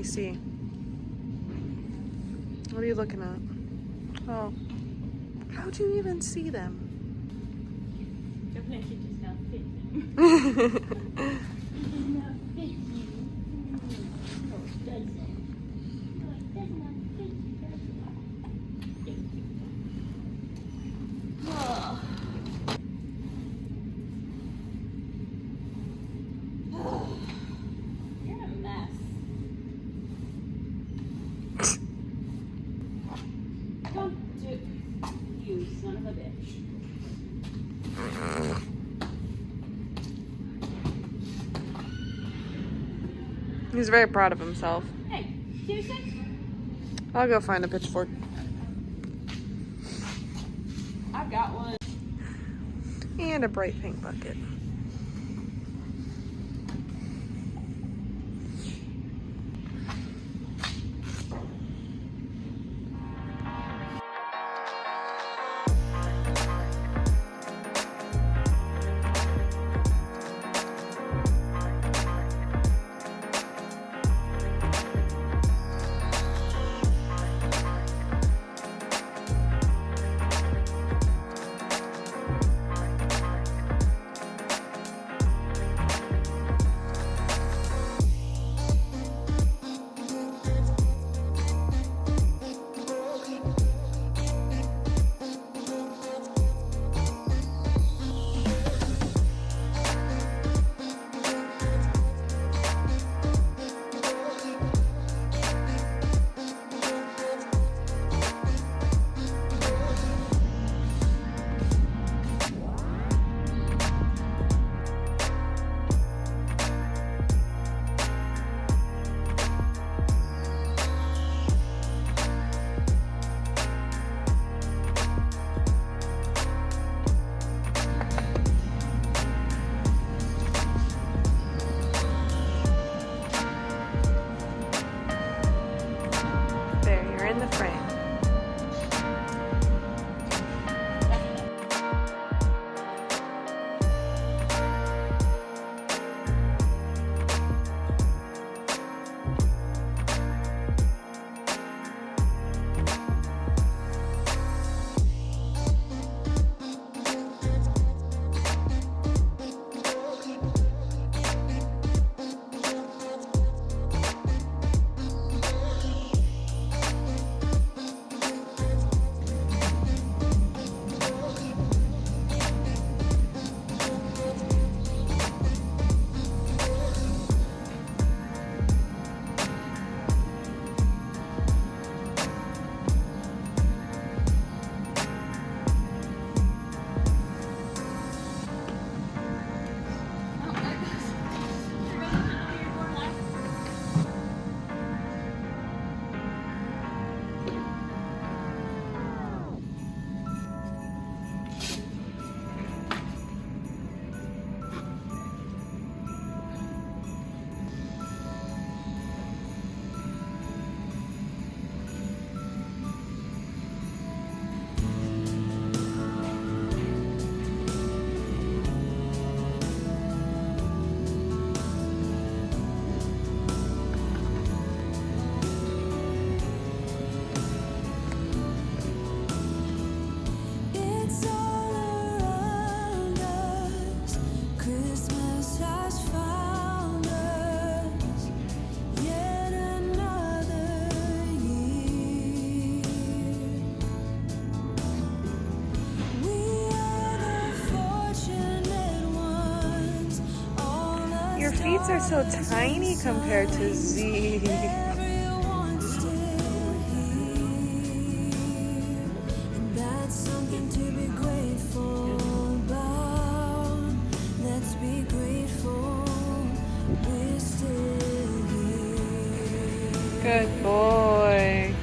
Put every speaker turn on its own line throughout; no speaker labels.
you see? What are you looking at? Oh. How'd you even see them?
Definitely just not fit them. Not fit you. No, it doesn't. No, it does not fit you, does it? Oh. You're a mess. Don't do you, son of a bitch.
He's very proud of himself.
Hey, seriously?
I'll go find a pitchfork.
I've got one.
And a bright pink bucket. In the frame. Your feet are so tiny compared to Z. Good boy.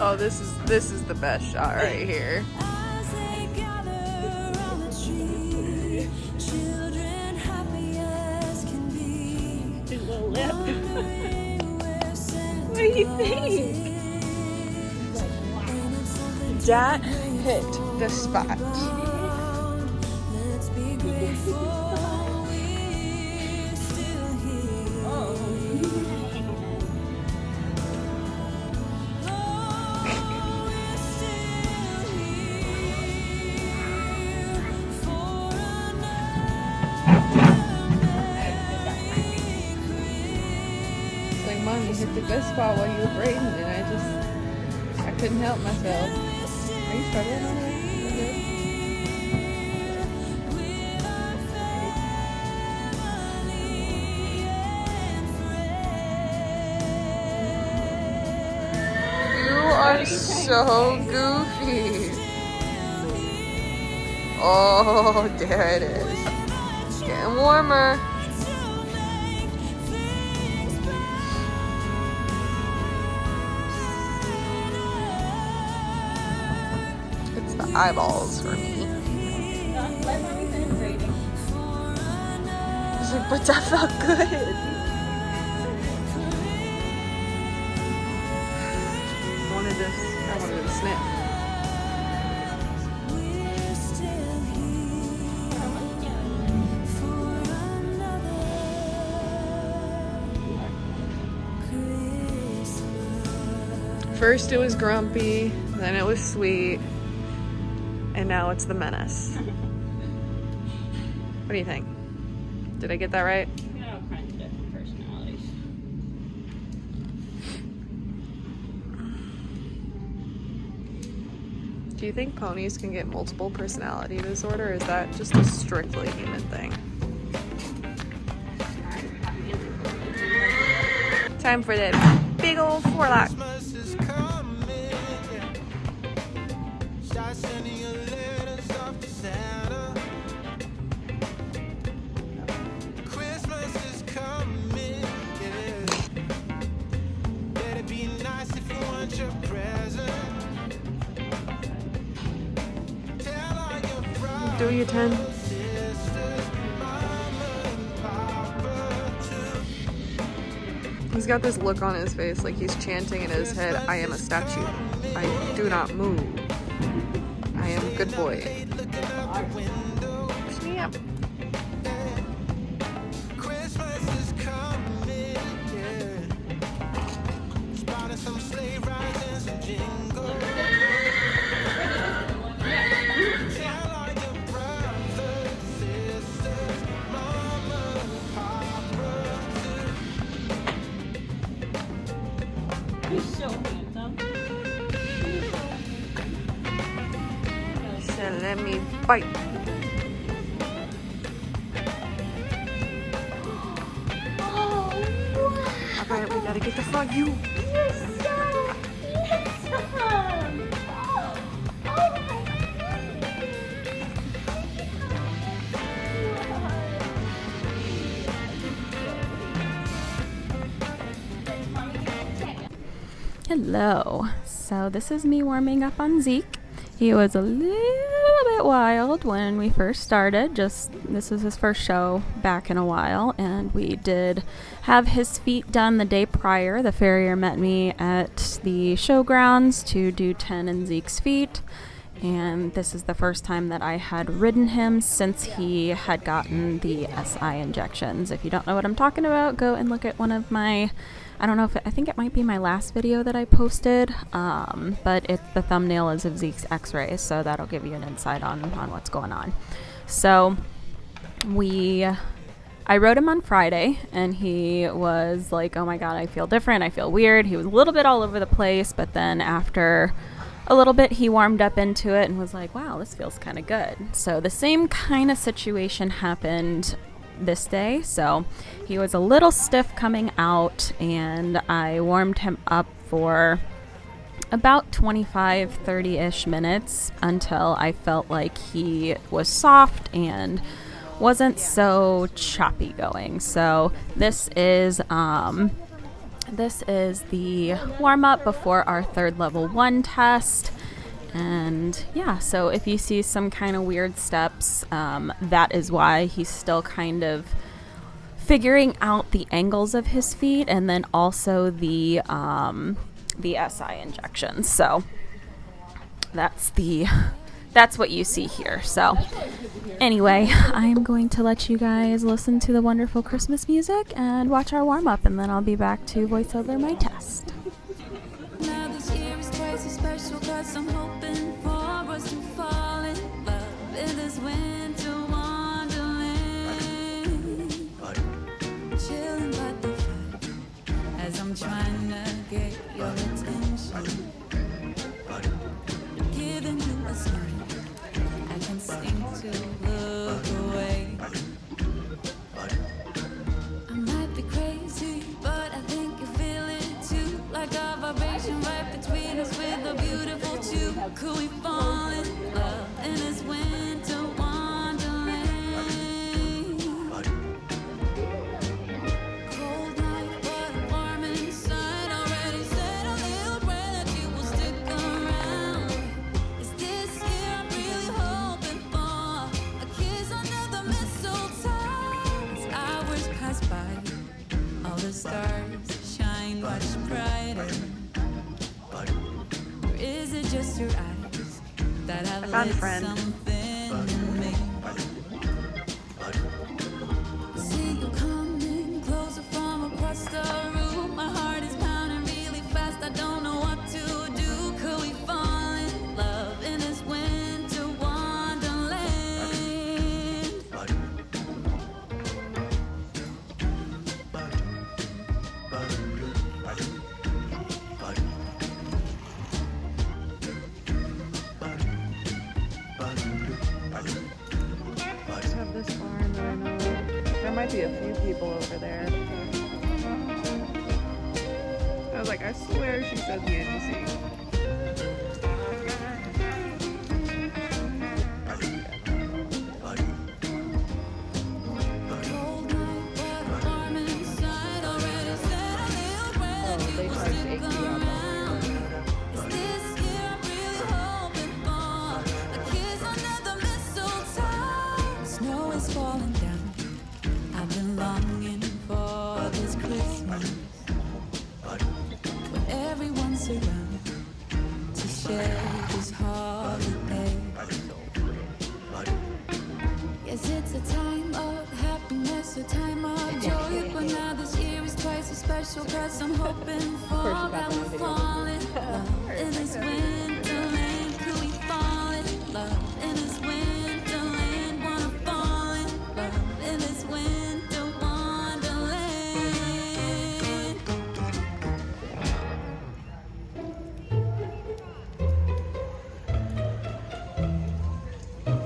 Oh, this is the best shot right here.
His little lip. What do you think?
That hit the spot. Like, Mom, you hit the good spot while you were braiding, and I couldn't help myself. Are you struggling on it? You are so goofy. Oh, there it is. It's getting warmer. It's the eyeballs for me.
Let mommy finish braiding.
He's like, but that felt good. I wanted to snip. First it was grumpy, then it was sweet, and now it's the menace. What do you think? Did I get that right?
We got all kinds of different personalities.
Do you think ponies can get multiple personality disorder, or is that just a strictly human thing? Time for the big old forelock. Do your 10. He's got this look on his face like he's chanting in his head, I am a statue. I do not move. I am a good boy. Snap.
He's so handsome.
So let me bite.
Oh, wow.
Alright, we gotta get the front view.
You're so handsome. Oh,
Hello. So this is me warming up on Zeke. He was a little bit wild when we first started. This was his first show back in a while, and we did have his feet done the day prior. The farrier met me at the showgrounds to do 10 in Zeke's feet, and this is the first time that I had ridden him since he had gotten the SI injections. If you don't know what I'm talking about, go and look at one of my, I think it might be my last video that I posted, but the thumbnail is of Zeke's x-rays, so that'll give you an insight on what's going on. So I rode him on Friday, and he was like, oh my god, I feel different, I feel weird. He was a little bit all over the place, but then after a little bit he warmed up into it and was like, wow, this feels kind of good. So the same kind of situation happened this day. So he was a little stiff coming out, and I warmed him up for about 25-30-ish minutes until I felt like he was soft and wasn't so choppy going. So this is this is the warm-up before our third level 1 test. And yeah, so if you see some kind of weird steps, that is why he's still kind of figuring out the angles of his feet, and then also the SI injections. So that's what you see here. So anyway, I'm going to let you guys listen to the wonderful Christmas music and watch our warm-up, and then I'll be back to voice over my test.
Now this year is twice as special 'cause I'm hoping for us to fall in love in this winter wonderland. Chilling by the fire as I'm trying to get your attention. Giving you a sign I can seem to look away. I might be crazy, but I think you feel it too. Like a vibration right between us with a beautiful tube. Could we fall in love in this winter wonderland? Cold night, but I'm warm inside. Already said a little prayer that you will stick around. Is this year I'm really hoping for a kiss under the mistletoe? As hours pass by, all the stars shine much brighter. Or is it just your eyes that have
found a
lit
friend.
something in me? See you coming closer from across the room. My heart is pounding really fast. I don't know what to do. Could we fall in love in this winter wonderland?
I just have this barn that I know of. There might be a few people over there. I was like, I swear she said the NGC.
Cold night, but warm inside. Already said a little prayer that you will stick around. Is this year I'm really hoping for a kiss under the mistletoe? Snow is falling down. I've been longing for this Christmas when everyone's around to share this holiday. Yes, it's a time of happiness, a time of joy. But now this year is twice as special 'cause I'm hoping for that we'll fall in love in this winterland. Could we fall in love in this winterland? Wanna fall in love in this winter wonderland.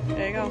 There you go.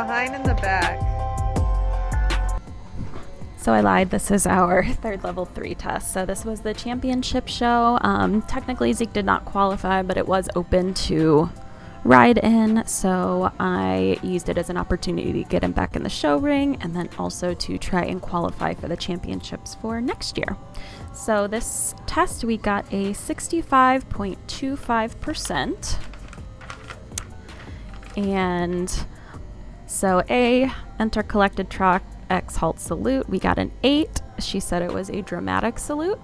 behind in the back.
So I lied. This is our third level 3 test. So this was the championship show. Technically Zeke did not qualify, but it was open to ride in. So I used it as an opportunity to get him back in the show ring and then also to try and qualify for the championships for next year. So this test, we got a 65.25%. And so A, enter collected trot, X halt salute. We got an 8. She said it was a dramatic salute.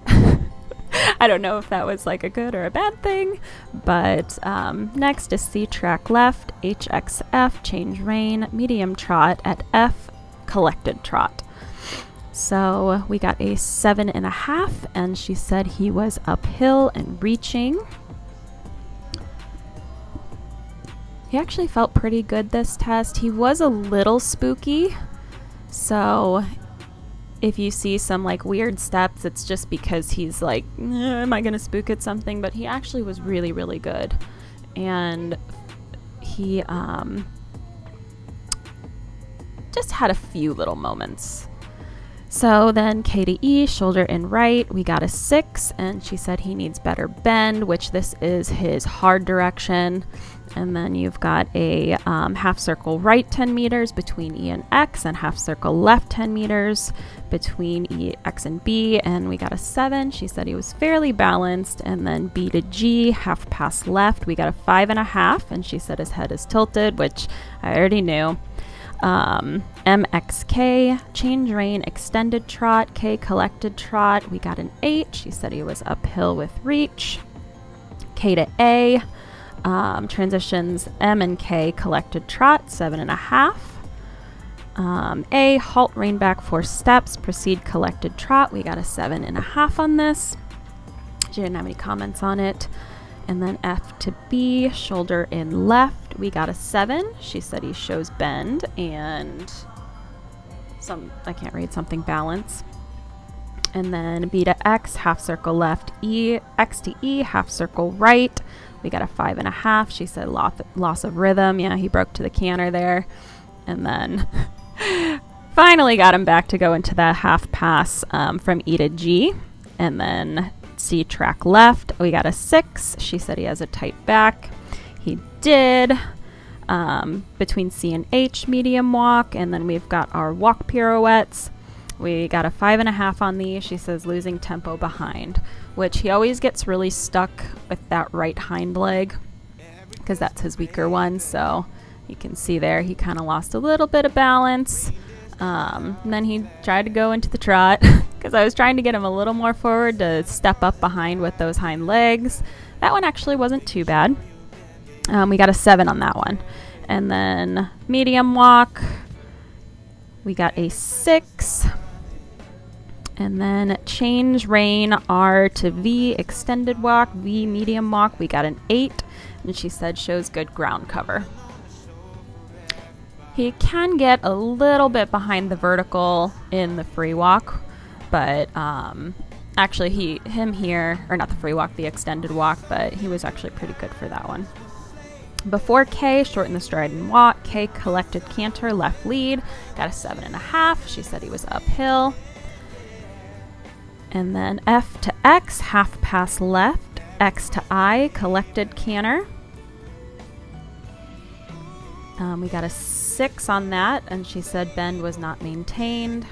I don't know if that was like a good or a bad thing, but next is C track left, HXF, change rein, medium trot at F, collected trot. So we got a 7.5, and she said he was uphill and reaching. He actually felt pretty good this test. He was a little spooky. So if you see some like weird steps, it's just because he's like, am I going to spook at something? But he actually was really, really good. And he just had a few little moments. So then K to E, shoulder in right, we got a 6, and she said he needs better bend, which this is his hard direction. And then you've got a half circle right 10 meters between E and X, and half circle left 10 meters between E, X, and B, and we got a 7. She said he was fairly balanced. And then B to G, half pass left, we got a 5.5, and she said his head is tilted, which I already knew. MXK, change rein, extended trot, K collected trot, we got an 8. She said he was uphill with reach. K to A, transitions M and K collected trot, 7.5. A, halt, rein back 4 steps, proceed collected trot, we got a 7.5 on this. She didn't have any comments on it. And then F to B, shoulder in left, we got a 7. She said he shows bend and I can't read, something balance. And then B to X, half circle left, E, X to E, half circle right, we got a 5.5. She said loss of rhythm. Yeah, he broke to the canter there. And then finally got him back to go into that half pass from E to G. And then C track left, we got a 6. She said he has a tight back. He did. Between C and H, medium walk. And then we've got our walk pirouettes. We got a 5.5 on these. She says losing tempo behind, which he always gets really stuck with that right hind leg because that's his weaker one. So you can see there he kind of lost a little bit of balance. And then he tried to go into the trot because I was trying to get him a little more forward to step up behind with those hind legs. That one actually wasn't too bad. We got a 7 on that one. And then medium walk, we got a 6. And then change rein, R to V, extended walk, V, medium walk, we got an 8. And she said shows good ground cover. He can get a little bit behind the vertical in the free walk, but actually him here, or not the free walk, the extended walk, but he was actually pretty good for that one. Before K, shorten the stride and walk, K collected canter, left lead, got a 7.5. She said he was uphill. And then F to X, half pass left, X to I, collected canter. We got a 6 on that, and she said bend was not maintained.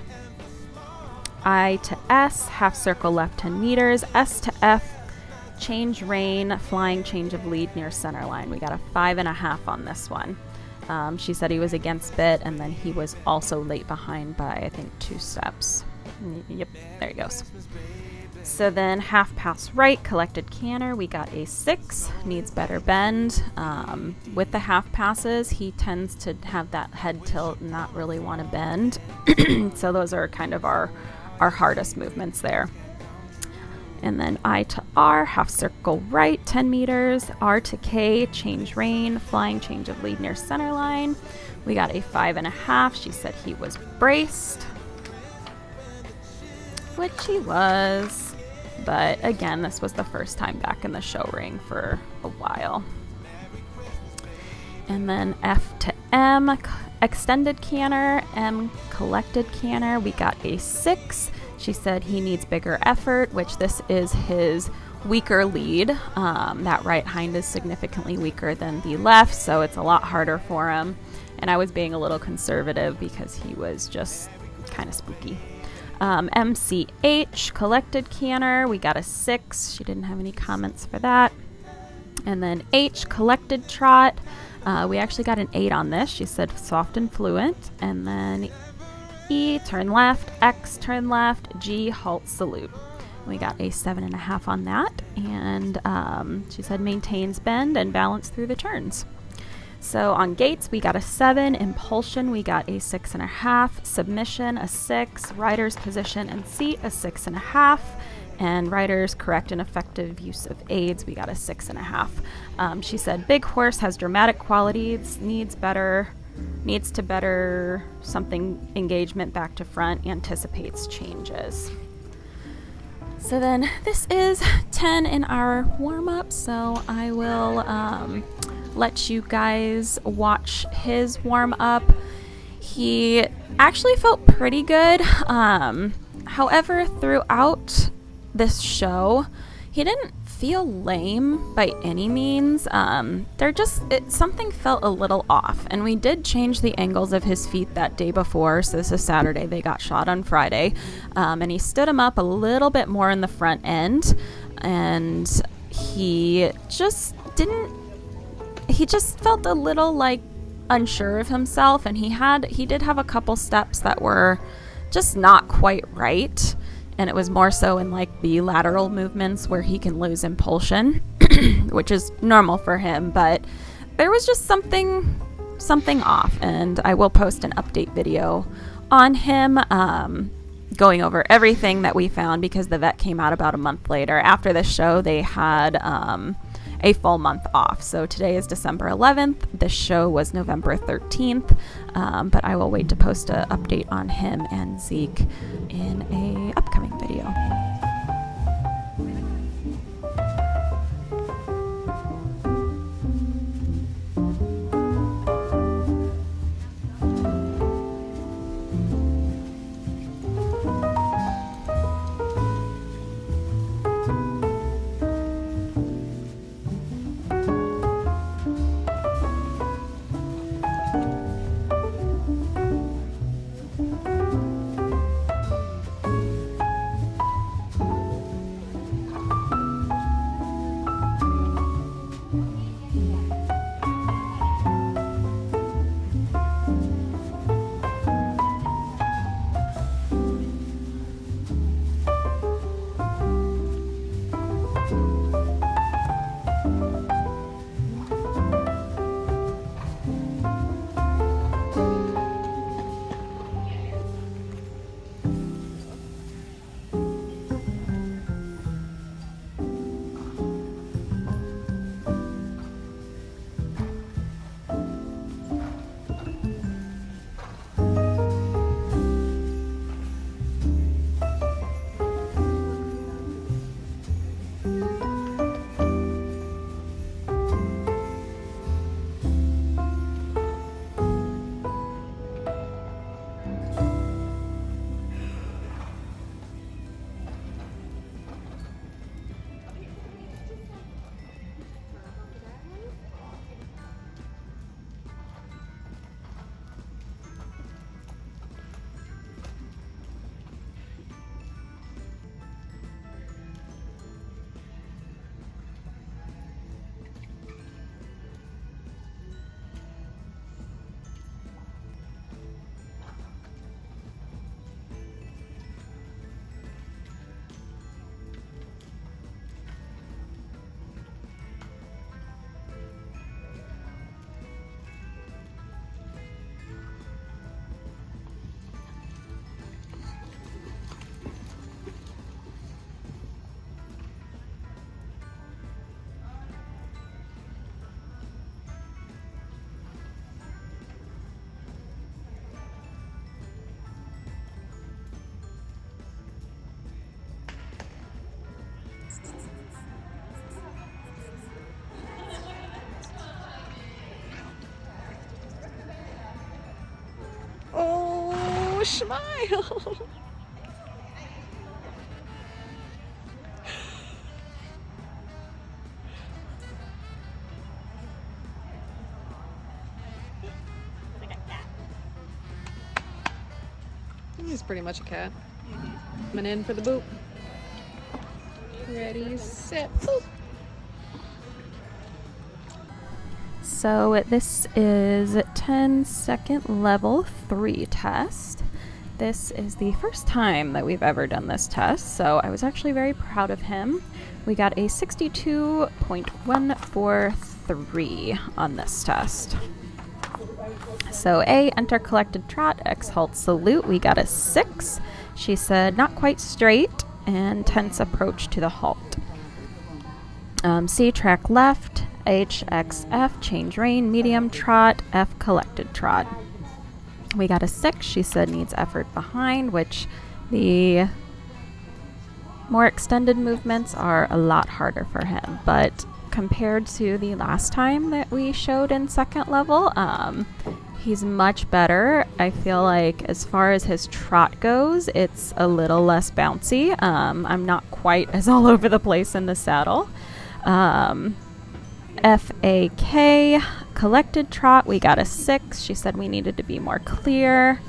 I to S, half circle left 10 meters, S to F, change rein, flying change of lead near center line. We got a 5.5 on this one. She said he was against bit, and then he was also late behind by, I think, 2 steps. Yep, there he goes. So then half pass right, collected canter, we got a 6, needs better bend. With the half passes, he tends to have that head tilt and not really want to bend. So those are kind of our hardest movements there. And then I to R, half circle right, 10 meters, R to K, change rein, flying change of lead near center line. We got a 5.5. She said he was braced, which he was. But again, this was the first time back in the show ring for a while. And then F to M, extended canner, M collected canner, we got a 6. She said he needs bigger effort, which this is his weaker lead. That right hind is significantly weaker than the left, so it's a lot harder for him. And I was being a little conservative because he was just kind of spooky. MCH, collected canner, we got a 6. She didn't have any comments for that. And then H, collected trot, we actually got an 8 on this. She said soft and fluent. And then E, turn left, X, turn left, G, halt, salute. We got a 7.5 on that. And she said maintains bend and balance through the turns. So on gaits, we got a 7. Impulsion, we got a 6.5. Submission, a 6. Rider's position and seat, a 6.5. And rider's correct and effective use of aids, we got a 6.5. She said big horse has dramatic qualities, needs to better something engagement back to front, anticipates changes. So then this is 10 in our warm-up, so I will let you guys watch his warm-up. He actually felt pretty good. However, throughout this show, he didn't feel lame by any means. Something felt a little off, and we did change the angles of his feet that day before. So this is Saturday, they got shot on Friday, and he stood him up a little bit more in the front end, and he just felt a little like unsure of himself, and he did have a couple steps that were just not quite right. And it was more so in like the lateral movements where he can lose impulsion, which is normal for him, but there was just something off. And I will post an update video on him, going over everything that we found, because the vet came out about a month later. After the show, they had a full month off. So today is December 11th. This show was November 13th. But I will wait to post an update on him and Zeke in a upcoming video.
No, smile. He's pretty much a cat. Coming in for the boop. Ready, set, boop.
So this is 10-second level 3 test. This is the first time that we've ever done this test, so I was actually very proud of him. We got a 62.143 on this test. So A, enter collected trot, X, halt, salute. We got a 6. She said not quite straight and tense approach to the halt. C, track left, H, X, F, change rein, medium trot, F, collected trot. We got a 6. She said needs effort behind, which the more extended movements are a lot harder for him. But compared to the last time that we showed in second level, he's much better. I feel like as far as his trot goes, it's a little less bouncy. I'm not quite as all over the place in the saddle. F-A-K, collected trot, we got a 6. She said we needed to be more clear.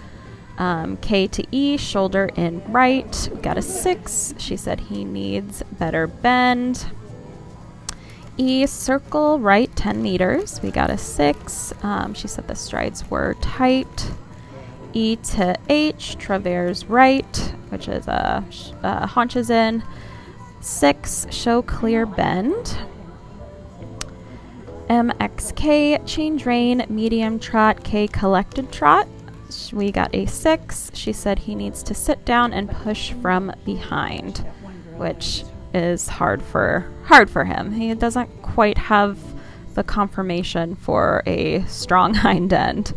K to E, shoulder in right, we got a 6. She said he needs better bend. E, circle right 10 meters, we got a 6. She said the strides were tight. E to H, traverse right, which is haunches in. 6, show clear bend. MXK, change rein, medium trot, K, collected trot. We got a 6. She said he needs to sit down and push from behind, which is hard for him. He doesn't quite have the conformation for a strong hind end.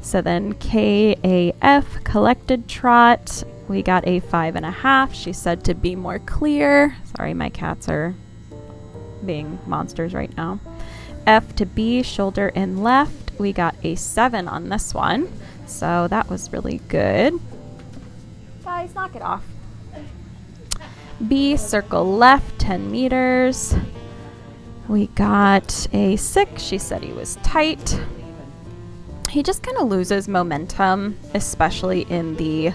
So then KAF, collected trot. We got a 5.5. She said to be more clear. Sorry, my cats are being monsters right now. F to B, shoulder in left. We got a 7 on this one. So that was really good. Guys, knock it off. B, circle left 10 meters. We got a 6. She said he was tight. He just kind of loses momentum, especially in the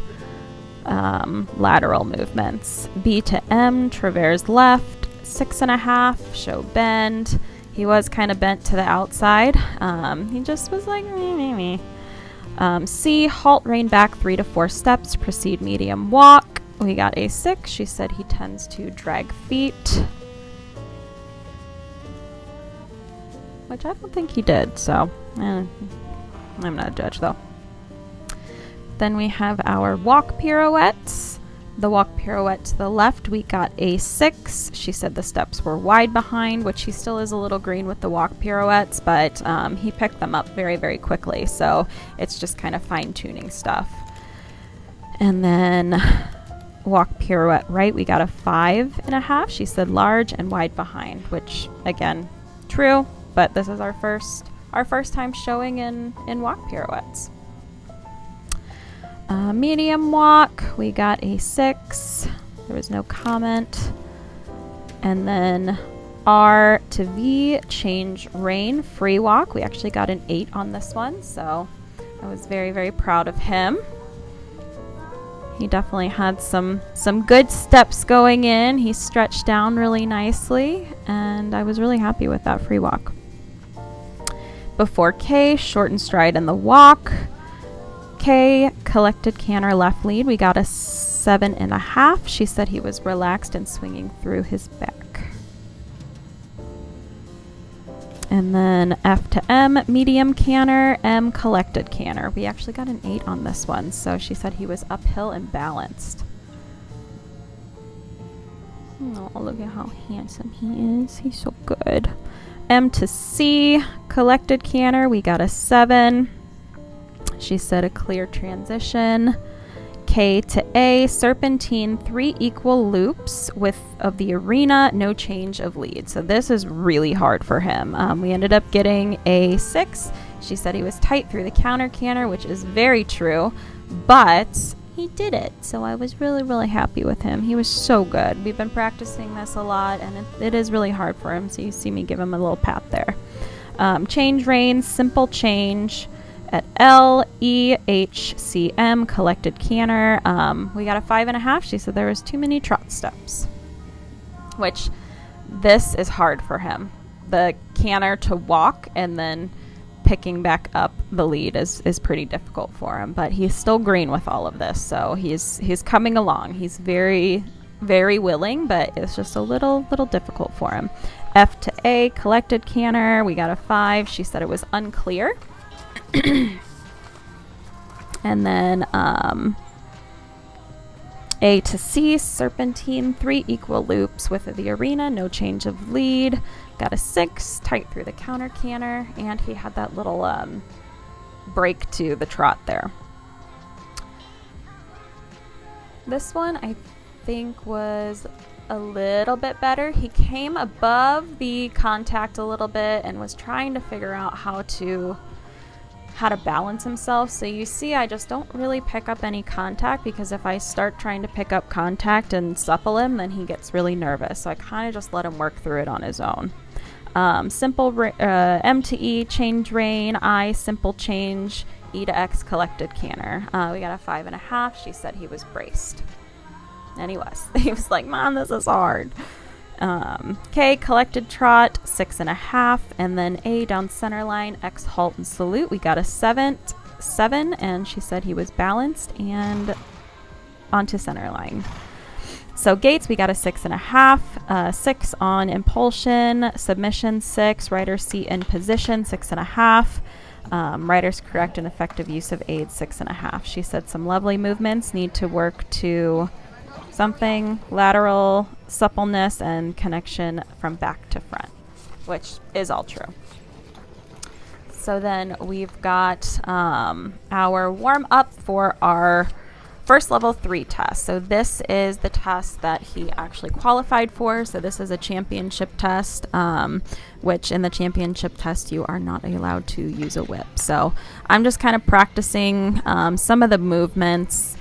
lateral movements. B to M, traverse left, 6.5, show bend. He was kind of bent to the outside. He just was like, me. C, halt, rein back 3 to 4 steps, proceed medium walk. We got a 6. She said he tends to drag feet, which I don't think he did, so I'm not a judge though. Then we have our walk pirouettes. The walk pirouette to the left, we got a 6. She said the steps were wide behind, which he still is a little green with the walk pirouettes, but he picked them up very, very quickly. So it's just kind of fine-tuning stuff. And then walk pirouette right, we got a 5.5. She said large and wide behind, which again, true, but this is our first time showing in walk pirouettes. Medium walk, we got a 6. There was no comment. And then R to V, change rein, free walk. We actually got an 8 on this one, so I was very, very proud of him. He definitely had some good steps going in. He stretched down really nicely, and I was really happy with that free walk. Before K, shorten stride in the walk. K, collected canter left lead. We got a 7.5. She said he was relaxed and swinging through his back. And then F to M, medium canter, M, collected canter. We actually got an 8 on this one, so she said he was uphill and balanced. Oh, look at how handsome he is. He's so good. M to C, collected canter. We got a 7. She said a clear transition. K to A, serpentine, 3 equal loops of the arena, no change of lead. So this is really hard for him. We ended up getting a 6. She said he was tight through the counter canter, which is very true, but he did it. So I was really, really happy with him. He was so good. We've been practicing this a lot, and it is really hard for him. So you see me give him a little pat there. Change reins, simple change at L, E, H, C, M, collected canter. We got a 5.5. She said there was too many trot steps, which this is hard for him. The canter to walk and then picking back up the lead is pretty difficult for him, but he's still green with all of this. So he's coming along. He's very, very willing, but it's just a little difficult for him. F to A, collected canter. We got a 5. She said it was unclear. And then A to C, serpentine, 3 equal loops with the arena, no change of lead. Got a 6, tight through the counter canter, and he had that little break to the trot there. This one I think was a little bit better. He came above the contact a little bit and was trying to figure out how to balance himself. So you see, I just don't really pick up any contact, because if I start trying to pick up contact and supple him, then he gets really nervous. So I kind of just let him work through it on his own. Simple M to E, change rein. I, simple change. E to X, collected canter. We got a 5.5. She said he was braced. And he was. He was like, Mom, this is hard. K, collected trot, 6.5, and then A, down center line, X, halt and salute. We got a 7, and she said he was balanced and onto center line. So gates, we got a 6.5, 6 on impulsion, submission 6, rider seat in position 6.5, rider's correct and effective use of aids 6.5. She said some lovely movements need to work to something, lateral suppleness and connection from back to front, which is all true. So then we've got our warm up for our first level 3 test. So this is the test that he actually qualified for. So this is a championship test, which in the championship test you are not allowed to use a whip. So I'm just kind of practicing some of the movements.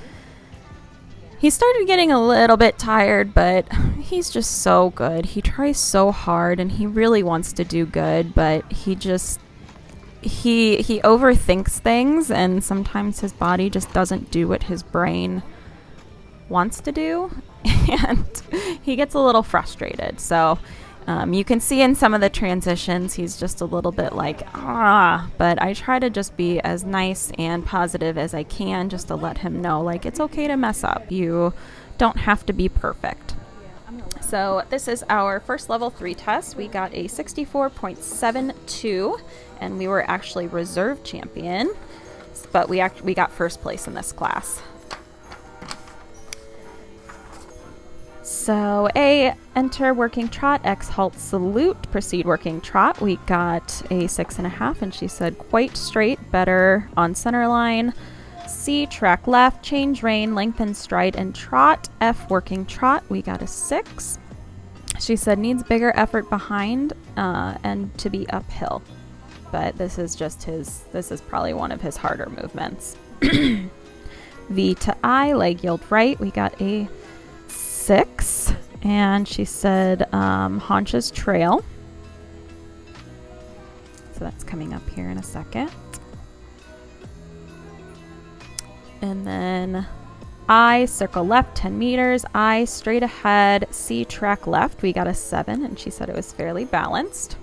He started getting a little bit tired, but he's just so good. He tries so hard and he really wants to do good, but he overthinks things, and sometimes his body just doesn't do what his brain wants to do, and he gets a little frustrated. So you can see in some of the transitions he's just a little bit like, but I try to just be as nice and positive as I can, just to let him know, like, it's okay to mess up. You don't have to be perfect. So this is our first level 3 test. We got a 64.72, and we were actually reserve champion, but we got first place in this class. So A, enter working trot, X, halt, salute, proceed working trot. We got a 6.5, and she said quite straight, better on center line. C, track left, change rein, lengthen stride and trot. F, working trot. We got a 6. She said needs bigger effort behind and to be uphill. But this is probably one of his harder movements. V to I, leg yield right. We got a 6, and she said haunches trail. So that's coming up here in a second. And then I, circle left 10 meters. I, straight ahead. C, track left. We got a 7, and she said it was fairly balanced.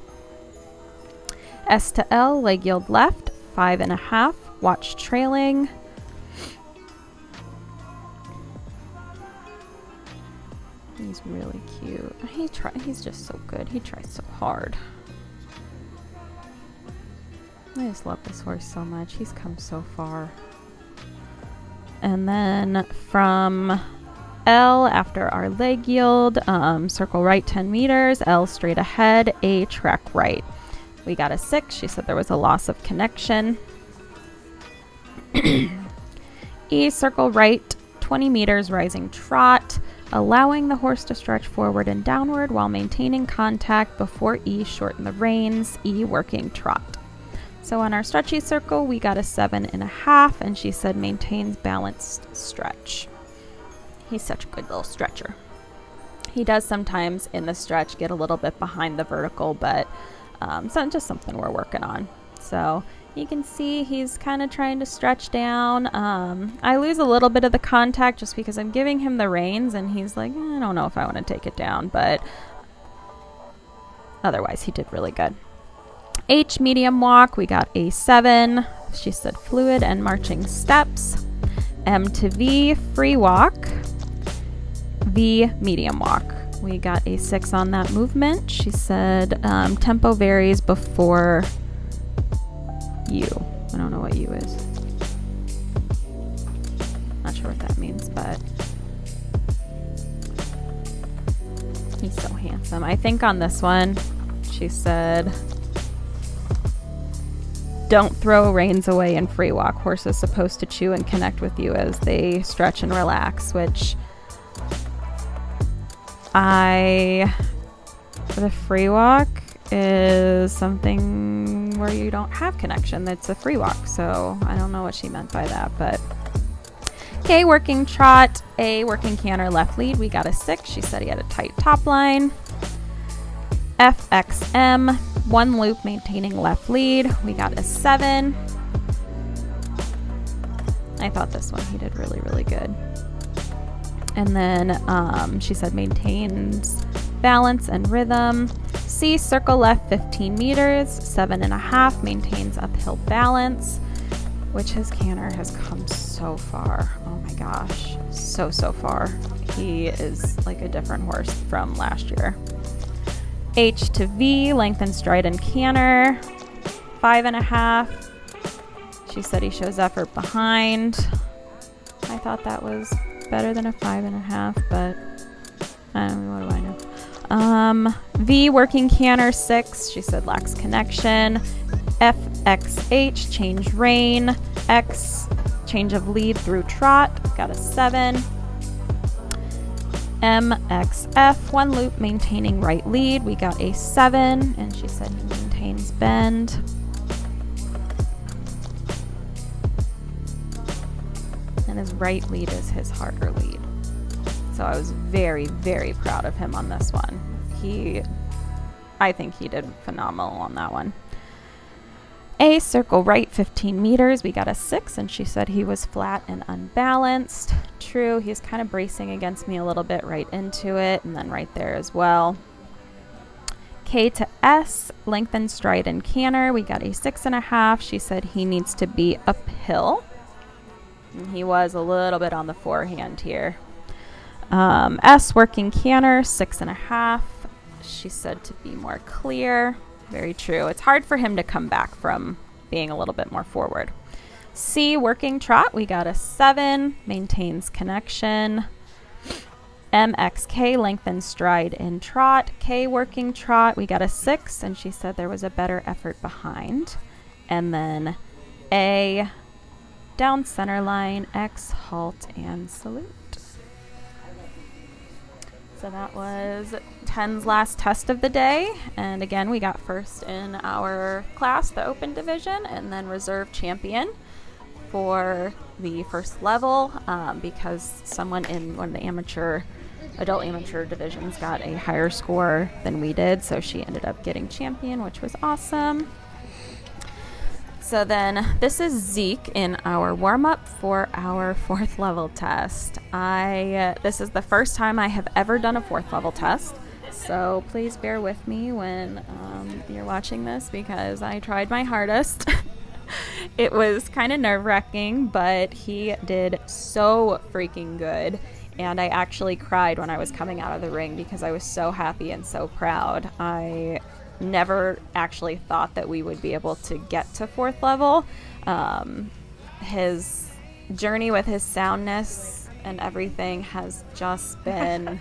S to L, leg yield left, 5.5. Watch trailing. He's really cute. He's just so good. He tries so hard. I just love this horse so much. He's come so far. And then from L, after our leg yield, circle right 10 meters, L straight ahead, A track right. We got a 6. She said there was a loss of connection. E, circle right 20 meters rising trot, allowing the horse to stretch forward and downward while maintaining contact before E, shorten the reins, E, working trot. So on our stretchy circle, we got a 7.5, and she said maintains balanced stretch. He's such a good little stretcher. He does sometimes in the stretch get a little bit behind the vertical, but so just something we're working on. So you can see he's kind of trying to stretch down. I lose a little bit of the contact just because I'm giving him the reins, and he's like, I don't know if I want to take it down, but otherwise he did really good. H, medium walk, we got a 7. She said fluid and marching steps. M to V, free walk. V, medium walk. We got a 6 on that movement. She said tempo varies before U. I don't know what U is. Not sure what that means, but he's so handsome. I think on this one, she said, don't throw reins away in free walk. Horse is supposed to chew and connect with you as they stretch and relax, which the free walk is something where you don't have connection. That's a free walk. So I don't know what she meant by that, but K, working trot. A, working canter, left lead. We got a 6. She said he had a tight top line. FXM, 1 loop, maintaining left lead. We got a 7. I thought this one he did really, really good. And then she said maintains balance and rhythm. C, circle left 15 meters, 7.5, maintains uphill balance, which his canter has come so far. Oh my gosh, so far. He is like a different horse from last year. H to V, length and stride and canter, 5.5. She said he shows effort behind. I thought that was better than a 5.5, but I don't know, what do I know? V, working canter, 6. She said lacks connection. FXH, change rein. X, change of lead through trot. Got a 7. MXF, 1 loop, maintaining right lead. We got a 7, and she said he maintains bend. And his right lead is his harder lead. So I was very, very proud of him on this one. I think he did phenomenal on that one. A, circle right 15 meters. We got a 6, and she said he was flat and unbalanced. True, he's kind of bracing against me a little bit right into it, and then right there as well. K to S, length and stride and canter. We got a 6.5. She said he needs to be uphill. And he was a little bit on the forehand here. S, working canter, 6.5. She said to be more clear. Very true. It's hard for him to come back from being a little bit more forward. C, working trot. We got a 7. Maintains connection. MXK, length and stride in trot. K, working trot. We got a 6, and she said there was a better effort behind. And then A, down center line. X, halt and salute. So that was 10's last test of the day. And again, we got first in our class, the open division, and then reserve champion for the first level because someone in one of the adult amateur divisions got a higher score than we did. So she ended up getting champion, which was awesome. So then this is Zeke in our warm-up for our 4th level test. This is the first time I have ever done a 4th level test, so please bear with me when you're watching this because I tried my hardest. It was kind of nerve-wracking, but he did so freaking good, and I actually cried when I was coming out of the ring because I was so happy and so proud. I never actually thought that we would be able to get to 4th level. His journey with his soundness and everything has just been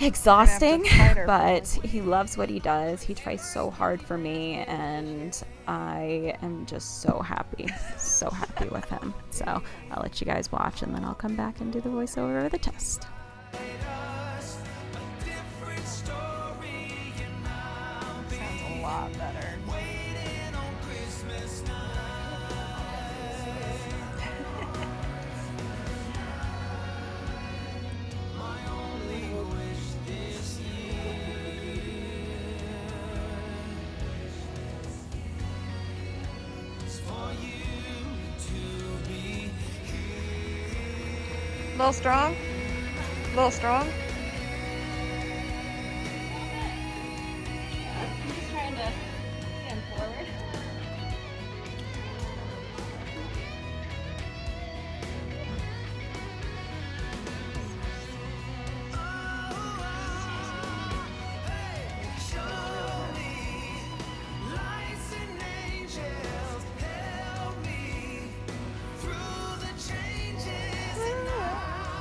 exhausting,
fight her
but he loves what he does. He tries so hard for me, and I am just so happy with him. So I'll let you guys watch, and then I'll come back and do the voiceover of the test.
Sounds a lot better. Little strong? Little strong?
I'm just trying to stand forward.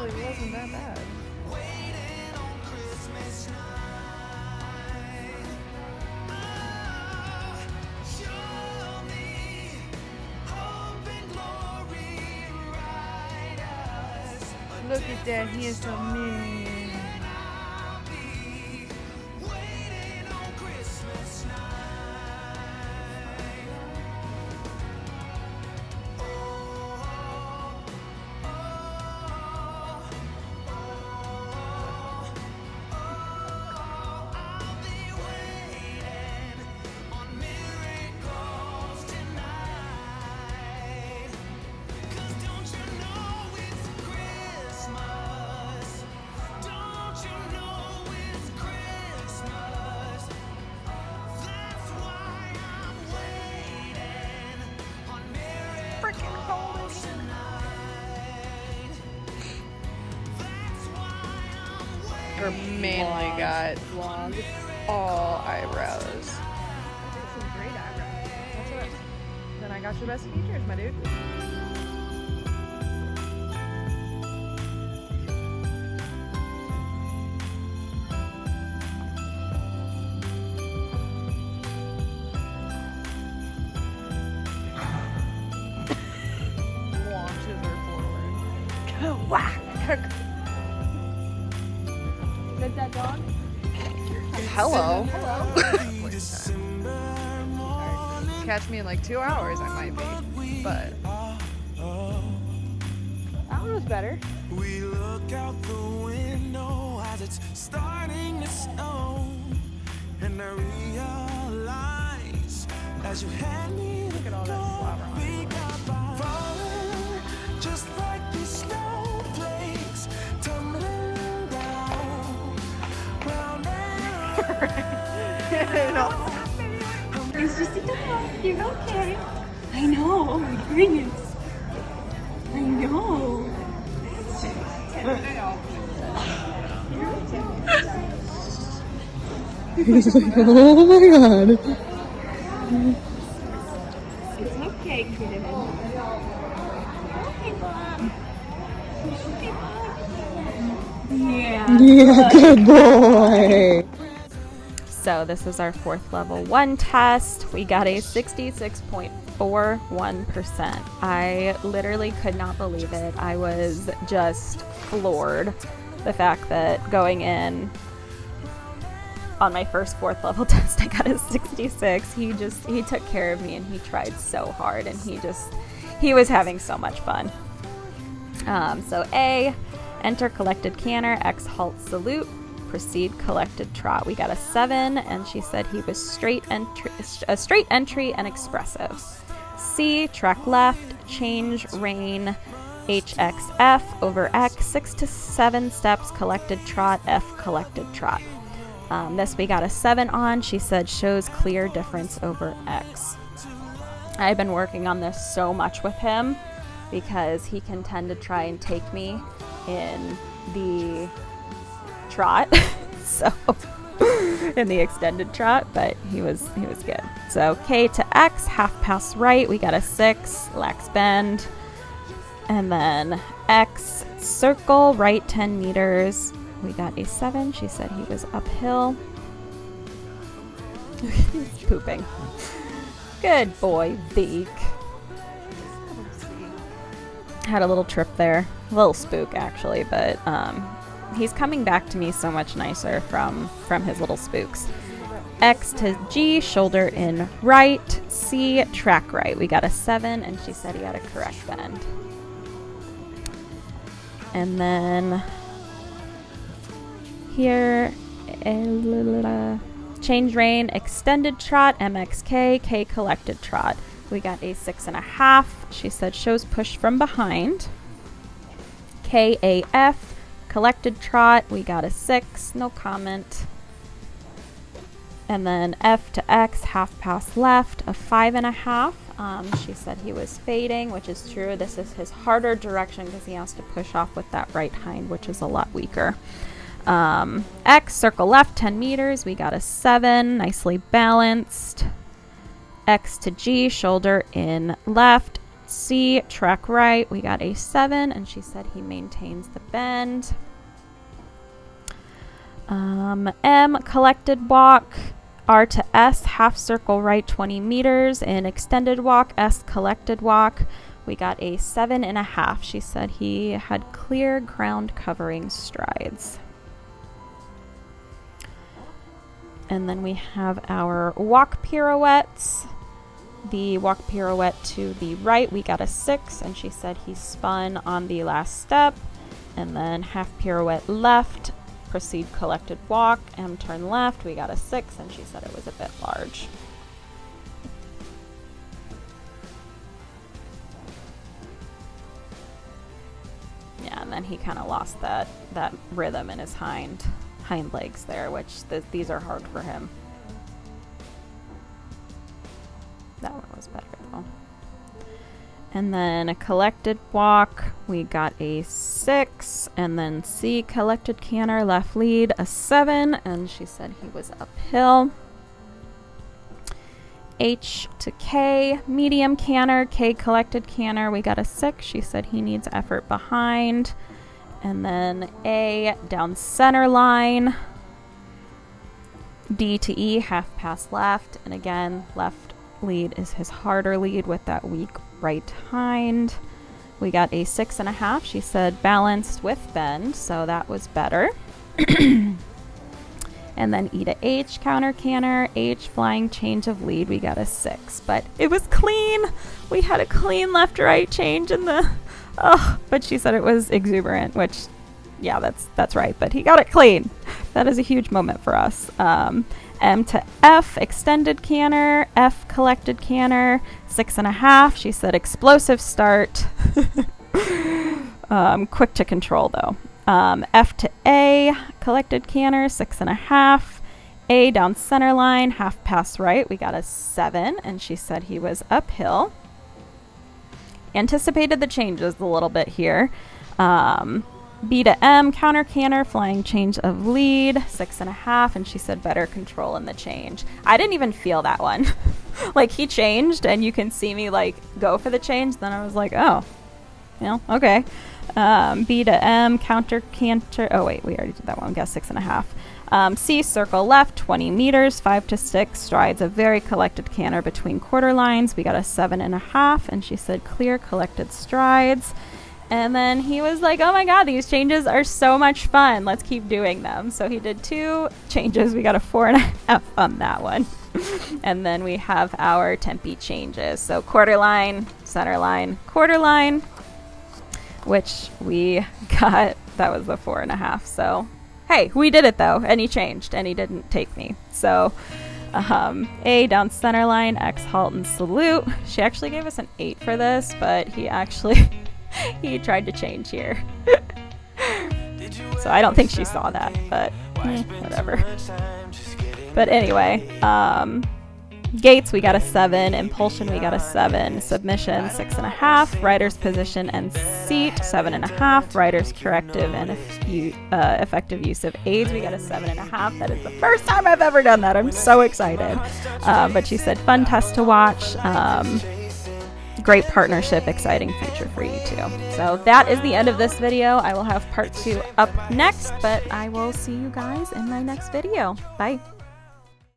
Actually, it wasn't that bad. Look at that handsome man. Freaking cold in here. Her manly got all eyebrows. Some great eyebrows. That's what. Then I got your best features, my dude. Launches her forward. Whack!
Is that that dog?
Hello. Catch me in like 2 hours, I might be. But
That one was better.
We look out the window as it's starting to snow, and I realize as you hand me
look at all that slobber on
we got by falling just like these snowflakes tumbling down round and round.
It's just a dog. You're okay. I know. Oh my goodness. I know.
he's like, oh my god.
It's okay, kid. Okay, Bob. Okay, Bob. Yeah.
Yeah, good boy.
So this is our fourth level 1 test. We got a 66.41%. I literally could not believe it. I was just floored. The fact that going in on my first 4th level test, I got a 66. He took care of me, and he tried so hard, and he was having so much fun. So A, enter collected canter, X halt salute, proceed collected trot. We got a 7, and she said he was a straight entry and expressive. C, track left, change rein, HXF over X, 6 to 7 steps collected trot, F collected trot. This we got a 7 on. She said shows clear difference over X. I've been working on this so much with him because he can tend to try and take me in the trot, so in the extended trot, but he was good. So K to X, half pass right, we got a 6, lax bend, and then X circle right 10 meters, we got a 7. She said he was uphill. He's pooping. Good boy, Zeke. Had a little trip there. A little spook, actually, but he's coming back to me so much nicer from his little spooks. X to G, shoulder in right. C, track right. We got a 7, and she said he had a correct bend. And then here, change rein, extended trot, MXK, K collected trot. We got a 6.5. She said shows push from behind. KAF, collected trot. We got a 6, no comment. And then F to X, half pass left, a 5.5. She said he was fading, which is true. This is his harder direction because he has to push off with that right hind, which is a lot weaker. X, circle left, 10 meters. We got a 7, nicely balanced. X to G, shoulder in left. C, track right. We got a 7, and she said he maintains the bend. M, collected walk. R to S, half circle right, 20 meters. In extended walk, S, collected walk. We got a 7.5. She said he had clear ground covering strides. And then we have our walk pirouettes. The walk pirouette to the right, we got a 6, and she said he spun on the last step. And then half pirouette left, proceed collected walk, M turn left, we got a 6, and she said it was a bit large. Yeah, and then he kind of lost that rhythm in his hind legs there, which these are hard for him. That one was better though. And then a collected walk, we got a 6, and then C, collected canter, left lead, a 7, and she said he was uphill. H to K, medium canter, K, collected canter, we got a 6. She said he needs effort behind. And then A, down center line. D to E, half pass left, and again, left lead is his harder lead with that weak right hind. We got a 6.5. She said balanced with bend, so that was better. And then E to H, counter canter, H, flying change of lead. We got a 6, but it was clean. We had a clean left-right change in the, but she said it was exuberant, which, yeah, that's right, but he got it clean. That is a huge moment for us. M to F, extended canter, F, collected canter, 6.5. She said explosive start. Quick to control though. F to A, collected canter, 6.5. A, down center line, half pass right. We got a 7, and she said he was uphill. Anticipated the changes a little bit here. B to M, counter canter, flying change of lead, 6.5, and she said better control in the change. I didn't even feel that one. Like, he changed, and you can see me, like, go for the change. Then I was like, oh, okay. B to M, counter canter. Oh, wait, we already did that one. Guess 6.5. C, circle left, 20 meters, 5 to 6, strides a very collected canter between quarter lines. We got a 7.5, and she said clear collected strides. And then he was like, oh my god, these changes are so much fun. Let's keep doing them. So he did 2 changes. We got a 4.5 on that one. And then we have our Tempe changes. So quarter line, center line, quarter line, which we got, that was the 4.5. So, hey, we did it though. And he changed, and he didn't take me. So, A, down center line, X, halt and salute. She actually gave us an 8 for this, but he actually... he tried to change here. So I don't think she saw that, but whatever. But anyway, gates, we got a 7. Impulsion, we got a 7. Submission, 6.5. Rider's position and seat, 7.5. Rider's corrective and effective use of aids, we got a 7.5. That is the first time I've ever done that. I'm so excited. But she said fun test to watch. great partnership, exciting future for you too. So that is the end of this video. I will have part 2 up next, but I will see you guys in my next video. Bye.